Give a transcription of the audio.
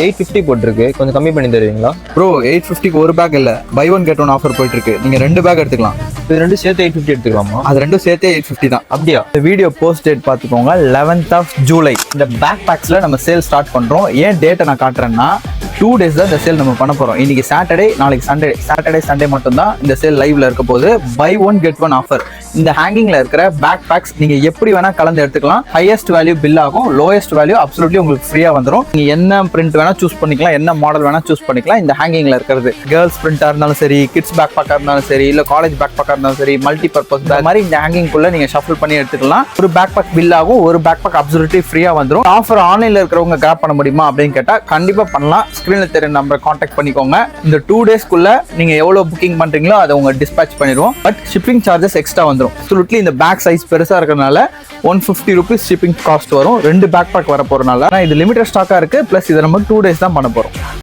850 போட்டிருக்கு, கொஞ்சம் கம்மி பண்ணி தருவீங்களா? ப்ரோ 850க்கு ஒரு பேக் இல்ல, buy one get one offer போயிட்டு இருக்கு. நீங்க 2 பேக் எடுத்துக்கலாம். இது ரெண்டும் சேர்த்து 850 எடுத்துக்கலாமா? அது ரெண்டும் சேர்த்தே 850 தான். அப்படியா? இந்த வீடியோ போஸ்ட் டேட் பார்த்துக்கோங்க, 11th of July. இந்த பேக் பேக்ஸ்ல நம்ம சேல் ஸ்டார்ட் பண்றோம். ஏன் டேட்டை நான் காட்டுறேன்னா 2 days தான் இந்த சேல் நம்ம பண்ண போறோம். இன்னைக்கு சாட்டர்டே, நாளைக்கு சண்டே. சாட்டர்டே சண்டே மட்டும் தான் இந்த சேல் லைவ்ல இருக்க போது. Buy one get one offer. இந்த ஹேங்கிங்ல இருக்கிற பேக் பேக்ஸ் நீங்க எப்படி வேணா கலந்து எடுத்துக்கலாம். ஹையஸ்ட் வேல்யூ பில் ஆகும், லோயஸ்ட் வேல்யூ அப்சல்யூட்லி உங்களுக்கு ஃப்ரீயா வந்துடும். நீங்க என்ன பிரிண்ட் வேணா சூஸ் பண்ணிக்கலாம், என்ன மாடல் வேணா சூஸ் பண்ணிக்கலாம். இந்த ஹேங்கிங்ல இருக்கிறது கேர்ள்ஸ் பிரிண்டா இருந்தாலும் சரி, கிட்ஸ் பேக் பேக்கா இருந்தாலும் சரி, இல்ல காலேஜ் பேக் பேக்கா இருந்தாலும் சரி, மல்டி பர்பஸ் பேக் மாதிரி இந்த ஹேங்கிங் குள்ள நீங்க ஷஃபிள் பண்ணி எடுத்துக்கலாம். ஒரு பேக் பேக் பில் ஆகும், ஒரு பேக் பேக் அப்சல்யூட்லி ஃப்ரீயா வந்துடும். ஆஃபர் ஆன்லைன்ல இருக்கிறவங்க கிராப் பண்ண முடியுமா அப்படின்னு கேட்டா கண்டிப்பா பண்ணலாம். ஸ்கிரீன்ல தெரிய நம்பரை கான்டாக்ட் பண்ணிக்கோங்க. இந்த 2 daysக்குள்ள நீங்க எவ்வளவு புக்கிங் பண்றீங்களோ அதை உங்க டிஸ்பேச் பண்ணிடுவோம். பட் ஷிப்பிங் சார்ஜஸ் எக்ஸ்ட்ரா வந்துடும். அப்சல்யூட்லி இந்த பேக் சைஸ் பெருசா இருக்கிறதுனால 150 rupees ஷிப்பிங் காஸ்ட் வரும். 2 பேக் பேக் வர போறதுனால இது லிமிடெட் ஸ்டாக்கா இருக்கு. பிளஸ் இதை நம்ம 2 days தான் பண்ண போறோம்.